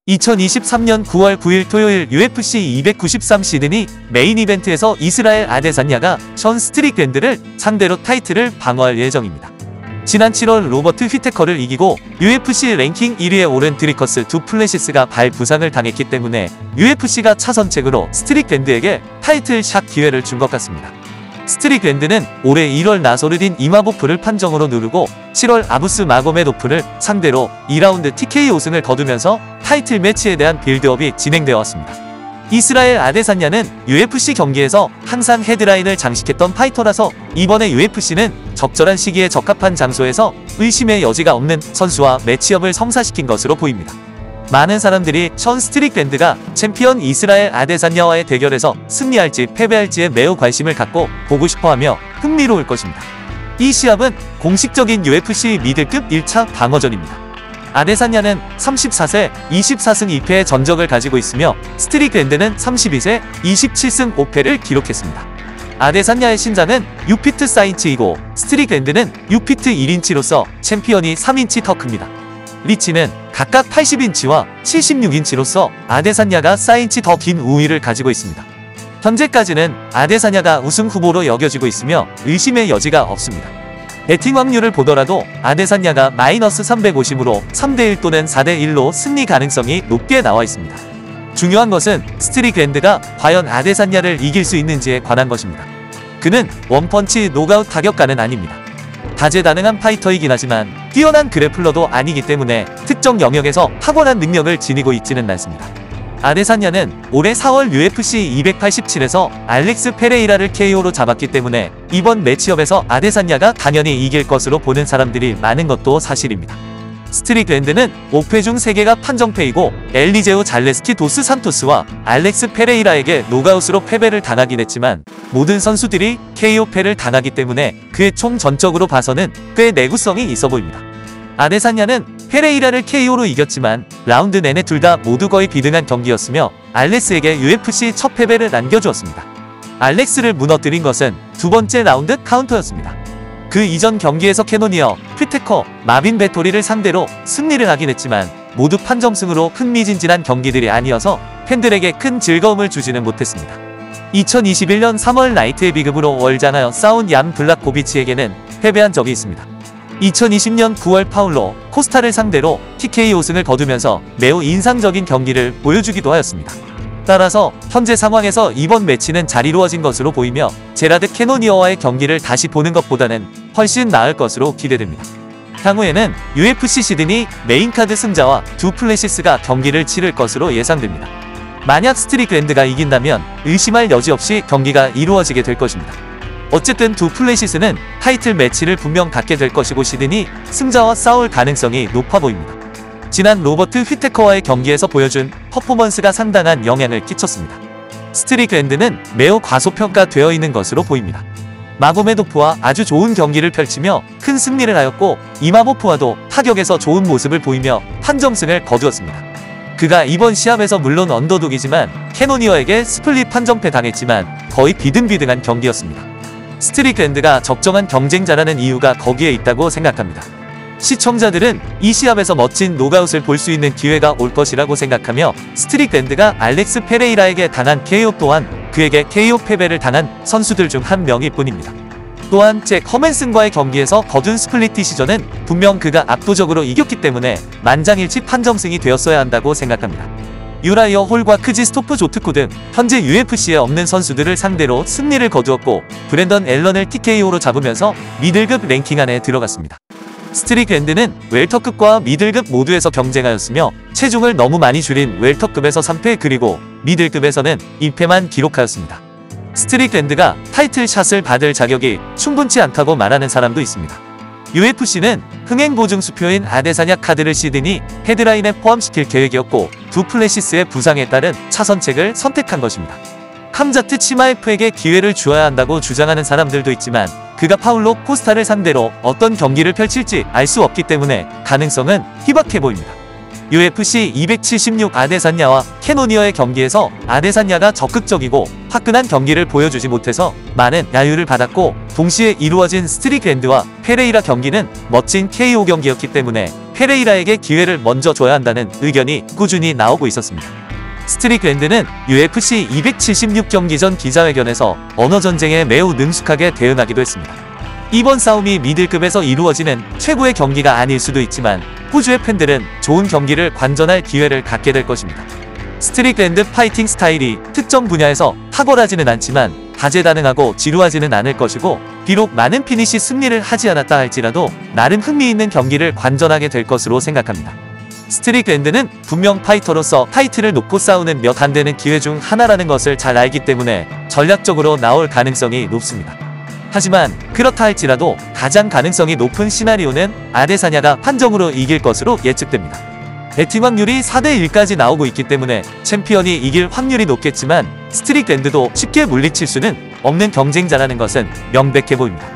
2023년 9월 9일 토요일 UFC 293 시드니 메인 이벤트에서 이스라엘 아데사냐가 션 스트릭랜드를 상대로 타이틀을 방어할 예정입니다. 지난 7월 로버트 휘테커를 이기고 UFC 랭킹 1위에 오른 드리커스 두 플래시스가 발 부상을 당했기 때문에 UFC가 차선책으로 스트릭랜드에게 타이틀 샷 기회를 준 것 같습니다. 스트릭랜드는 올해 1월 나소르딘 이마보프를 판정으로 누르고 7월 아부스 마고메도프를 상대로 2라운드 TKO 승을 거두면서 타이틀 매치에 대한 빌드업이 진행되어 왔습니다. 이스라엘 아데사냐는 UFC 경기에서 항상 헤드라인을 장식했던 파이터라서 이번에 UFC는 적절한 시기에 적합한 장소에서 의심의 여지가 없는 선수와 매치업을 성사시킨 것으로 보입니다. 많은 사람들이 션 스트릭랜드가 챔피언 이스라엘 아데사냐와의 대결에서 승리할지 패배할지에 매우 관심을 갖고 보고 싶어하며 흥미로울 것입니다. 이 시합은 공식적인 UFC 미들급 1차 방어전입니다. 아데사냐는 34세 24승 2패의 전적을 가지고 있으며 스트릭랜드는 32세 27승 5패를 기록했습니다. 아데사냐의 신장은 6피트 4인치이고 스트릭랜드는 6피트 1인치로서 챔피언이 3인치 더 큽니다. 리치는 각각 80인치와 76인치로서 아데사냐가 4인치 더 긴 우위를 가지고 있습니다. 현재까지는 아데사냐가 우승 후보로 여겨지고 있으며 의심의 여지가 없습니다. 배팅 확률을 보더라도 아데사냐가 마이너스 350으로 3대1 또는 4대1로 승리 가능성이 높게 나와 있습니다. 중요한 것은 스트릭랜드가 과연 아데사냐를 이길 수 있는지에 관한 것입니다. 그는 원펀치 노가웃 타격가는 아닙니다. 다재다능한 파이터이긴 하지만 뛰어난 그래플러도 아니기 때문에 특정 영역에서 탁월한 능력을 지니고 있지는 않습니다. 아데사냐는 올해 4월 UFC 287에서 알렉스 페레이라를 KO로 잡았기 때문에 이번 매치업에서 아데사냐가 당연히 이길 것으로 보는 사람들이 많은 것도 사실입니다. 스트릭랜드는 5패 중 3개가 판정패이고 엘리제우 잘레스키 도스 산토스와 알렉스 페레이라에게 노가웃으로 패배를 당하긴 했지만 모든 선수들이 KO패를 당하기 때문에 그의 총 전적으로 봐서는 꽤 내구성이 있어 보입니다. 아데사냐는 페레이라를 KO로 이겼지만 라운드 내내 둘 다 모두 거의 비등한 경기였으며 알렉스에게 UFC 첫 패배를 안겨주었습니다. 알렉스를 무너뜨린 것은 두 번째 라운드 카운터였습니다. 그 이전 경기에서 캐노니어, 휘테커, 마빈 베토리를 상대로 승리를 하긴 했지만 모두 판정승으로 흥미진진한 경기들이 아니어서 팬들에게 큰 즐거움을 주지는 못했습니다. 2021년 3월 라이트 헤비급으로 월장하여 싸운 얀 블라코비치에게는 패배한 적이 있습니다. 2020년 9월 파울로 코스타를 상대로 TKO 승을 거두면서 매우 인상적인 경기를 보여주기도 하였습니다. 따라서 현재 상황에서 이번 매치는 잘 이루어진 것으로 보이며 제라드 캐노니어와의 경기를 다시 보는 것보다는 훨씬 나을 것으로 기대됩니다. 향후에는 UFC 시드니 메인카드 승자와 두 플래시스가 경기를 치를 것으로 예상됩니다. 만약 스트릭랜드가 이긴다면 의심할 여지 없이 경기가 이루어지게 될 것입니다. 어쨌든 두 플래시스는 타이틀 매치를 분명 갖게 될 것이고 시드니 승자와 싸울 가능성이 높아 보입니다. 지난 로버트 휘테커와의 경기에서 보여준 퍼포먼스가 상당한 영향을 끼쳤습니다. 스트릭랜드는 매우 과소평가되어 있는 것으로 보입니다. 마고메도프와 아주 좋은 경기를 펼치며 큰 승리를 하였고 이마보프와도 타격에서 좋은 모습을 보이며 판정승을 거두었습니다. 그가 이번 시합에서 물론 언더독이지만 캐노니어에게 스플릿 판정패 당했지만 거의 비등비등한 경기였습니다. 스트릭랜드가 적정한 경쟁자라는 이유가 거기에 있다고 생각합니다. 시청자들은 이 시합에서 멋진 노가웃을 볼 수 있는 기회가 올 것이라고 생각하며 스트릭랜드가 알렉스 페레이라에게 당한 KO 또한 그에게 KO 패배를 당한 선수들 중 한 명일 뿐입니다. 또한 잭 허맨슨과의 경기에서 거둔 스플릿 디시전은 분명 그가 압도적으로 이겼기 때문에 만장일치 판정승이 되었어야 한다고 생각합니다. 유라이어 홀과 크지스토프 조트코 등 현재 UFC에 없는 선수들을 상대로 승리를 거두었고 브랜던 앨런을 TKO로 잡으면서 미들급 랭킹 안에 들어갔습니다. 스트릭랜드는 웰터급과 미들급 모두에서 경쟁하였으며 체중을 너무 많이 줄인 웰터급에서 3패 그리고 미들급에서는 1패만 기록하였습니다. 스트릭랜드가 타이틀샷을 받을 자격이 충분치 않다고 말하는 사람도 있습니다. UFC는 흥행보증수표인 아데사냐 카드를 시드니 헤드라인에 포함시킬 계획이었고 두 플래시스의 부상에 따른 차선책을 선택한 것입니다. 캄자트 치마에프에게 기회를 주어야 한다고 주장하는 사람들도 있지만 그가 파울로 코스타를 상대로 어떤 경기를 펼칠지 알 수 없기 때문에 가능성은 희박해 보입니다. UFC 276 아데사냐와 캐노니어의 경기에서 아데사냐가 적극적이고 화끈한 경기를 보여주지 못해서 많은 야유를 받았고 동시에 이루어진 스트릭랜드와 페레이라 경기는 멋진 KO 경기였기 때문에 페레이라에게 기회를 먼저 줘야 한다는 의견이 꾸준히 나오고 있었습니다. 스트릭랜드는 UFC 276경기 전 기자회견에서 언어전쟁에 매우 능숙하게 대응하기도 했습니다. 이번 싸움이 미들급에서 이루어지는 최고의 경기가 아닐 수도 있지만 호주의 팬들은 좋은 경기를 관전할 기회를 갖게 될 것입니다. 스트릭랜드 파이팅 스타일이 특정 분야에서 탁월하지는 않지만 다재다능하고 지루하지는 않을 것이고, 비록 많은 피니시 승리를 하지 않았다 할지라도 나름 흥미있는 경기를 관전하게 될 것으로 생각합니다. 스트릭랜드는 분명 파이터로서 타이틀을 놓고 싸우는 몇 안 되는 기회 중 하나라는 것을 잘 알기 때문에 전략적으로 나올 가능성이 높습니다. 하지만 그렇다 할지라도 가장 가능성이 높은 시나리오는 아데사냐가 판정으로 이길 것으로 예측됩니다. 배팅 확률이 4대1까지 나오고 있기 때문에 챔피언이 이길 확률이 높겠지만 스트릭랜드도 쉽게 물리칠 수는 없는 경쟁자라는 것은 명백해 보입니다.